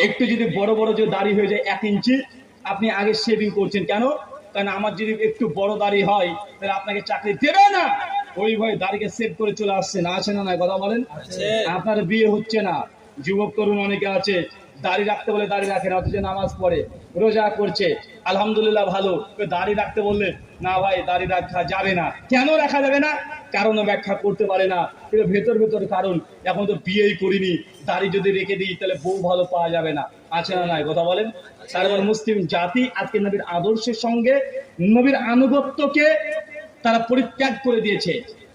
একটু যদি বড় বড় যে দাড়ি হয়ে যায় 1 ইঞ্চি, আপনি আগে শেভিং করছেন কেন? কারণ আমার যদি একটু বড় দাড়ি হয় তাহলে আপনাকে চাকরি দেবে না, ওই ভয়ে দাড়িকে সেভ করে চলে আসছেন। আছে না? কথা বলেন। আপনার বিয়ে হচ্ছে না, যুবক তরুণ অনেকে আছে দাড়ি রাখতে বলে দাড়ি রাখে না, অথচ নামাজ পড়ে, রোজা করছে, আলহামদুলিল্লাহ ভালো। দাড়ি রাখতে বললে না ভাই দাড়ি রাখা যাবে না। কেন রাখা যাবে না? কারণও ব্যাখ্যা করতে পারে না, কিন্তু ভেতর ভেতর কারণ, এখন তো বিয়েই করিনি, দাড়ি যদি রেখে দিই তাহলে বউ ভালো পাওয়া যাবে না। আছে না? কথা বলেন। তারপর মুসলিম জাতি আজকে নবীর আদর্শের সঙ্গে নবীর আনুগত্যকে তারা পরিত্যাগ করে দিয়েছে।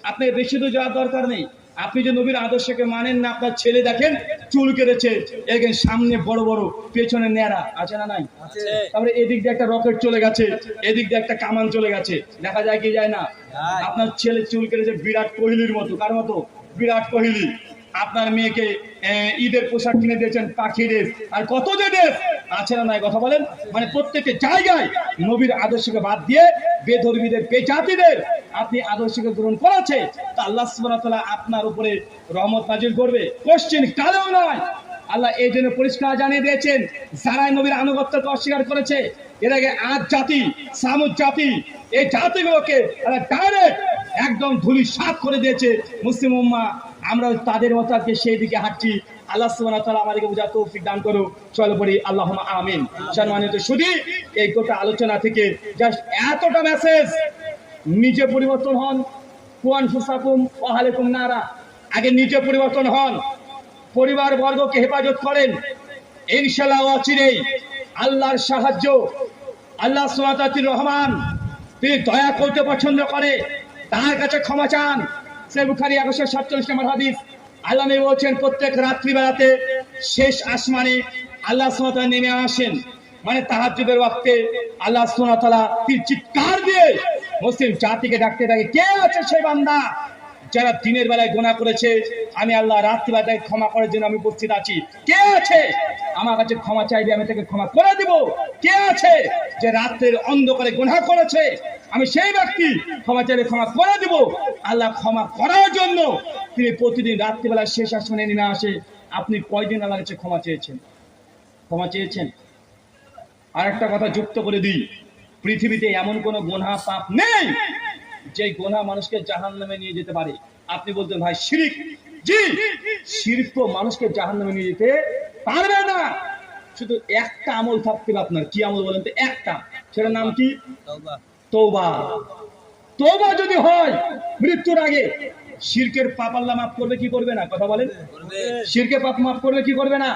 আপনাকে বেশি দূর যাওয়ার দরকার নেই। আপনি যে নবীর আদর্শকে মানেন না, আপনার ছেলে দেখেন চুল কেটেছে, এখানে সামনে বড় বড়, পেছনে ন্যাড়া। আছে না? নাই। তারপরে এদিক দিয়ে একটা রকেট চলে গেছে, এদিক দিয়ে একটা কামান চলে গেছে, দেখা যায় কি যায় না? আপনার ছেলে চুল কেটেছে বিরাট কোহলির মতো। কার মতো? বিরাট কোহলি। আপনার মেয়েকে ঈদের পোশাক কিনে দিয়েছেন পাখি ড্রেস, আর কত যে ড্রেস। আছে না? কথা বলেন। মানে প্রত্যেকটা জায়গায় নবীর আদর্শকে বাদ দিয়ে বেধর্মীদের, বেজাতিদের আপনি আদর্শকে গ্রহণ করেছে, তা আল্লাহ সুবহানাহু ওয়া তাআলা আপনার উপরে রহমত নাজিল করবে, কোশ্চেন কালেও নয়। আল্লাহ এই জন্য পরিষ্কার জানিয়ে দিয়েছেন, যারা নবীর আনুগত্যকে অস্বীকার করেছে, এর আগে আদ জাতি, সামুদ জাতি, এই জাতিগুলোকে ডাইরেক্ট একদম ধূলিসাৎ করে দিয়েছে মুসলিম উম্মাহ। আমরা তাদের মতো আজকে সেই দিকে হাঁটছি। আল্লাহ সুবহানাহু ওয়া তাআলা আমাদেরকে বুঝার তৌফিক দান করুক। চলো পড়ি আল্লাহুম্মা আমিন। সম্মানিত শুধু এই গোটা আলোচনা থেকে জাস্ট এতটা মেসেজ, নিজে পরিবর্তন হন। কুয়ান ফুসাকুম ওয়া আলাইকুম নারা। আগে নিজে পরিবর্তন হন, পরিবার বর্গকে হেফাজত করেন, ইনশাআল্লাহ অচিরেই আল্লাহর সাহায্য। আল্লাহ সুবহানাহু ওয়া তাআলা রহমান, তিনি দয়া করতে পছন্দ করে, তার কাছে ক্ষমা চান। সহিহ বুখারী 1147 নম্বর হাদিস। আল্লাহ নবী বলেছেন, প্রত্যেক রাত্রিবেলাতে শেষ আসমানে আল্লাহ সুবহানাহু ওয়া তাআলা নেমে আসেন, মানে তাহাজ্জুদের ওয়াক্তে আল্লাহ সুবহানাহু ওয়া তাআলা তিনি চিৎকার দিয়ে মুসলিম জাতিকে ডাকতে থাকে, কে আছে সেই বান্দা যারা দিনের বেলায় গুনাহ করেছে, আমি আল্লাহ রাত্রিবেলায় ক্ষমা করার জন্য আমি উপস্থিত আছি। কে আছে আমার কাছে ক্ষমা চাইবে, আমি তাকে ক্ষমা করে দিব। কে আছে যে রাত্রের অন্ধকারে গুনাহ করেছে, আমি সেই ব্যক্তি, ক্ষমা চাইলে ক্ষমা করে দিব। আল্লাহ ক্ষমা করার জন্য তিনি প্রতিদিন রাত্রিবেলা শেষ আসমানে নেমে আসে। আপনি কয়দিন আল্লাহর কাছে ক্ষমা চেয়েছেন? ক্ষমা চেয়েছেন? আর একটা কথা যুক্ত করে দিই, পৃথিবীতে এমন কোন গুনাহ পাপ নেই যে গুনাহ মানুষকে জাহান্নামে নিয়ে যেতে পারে। আপনি বলতেন ভাই শিরক, জি, শিরক তো মানুষকে জাহান্নামে নিয়ে যেতে পারবে না। শুধু একটা আমল থাকতে হবে আপনার। কি আমল বলেন তো? একটা, সেটার নাম কি? তওবা। তওবা যদি হয় মৃত্যুর আগে, শিরকের পাপ আল্লাহ মাফ করবে কি করবে না? কথা বলেন। শিরকের পাপ মাফ করবে কি করবে না?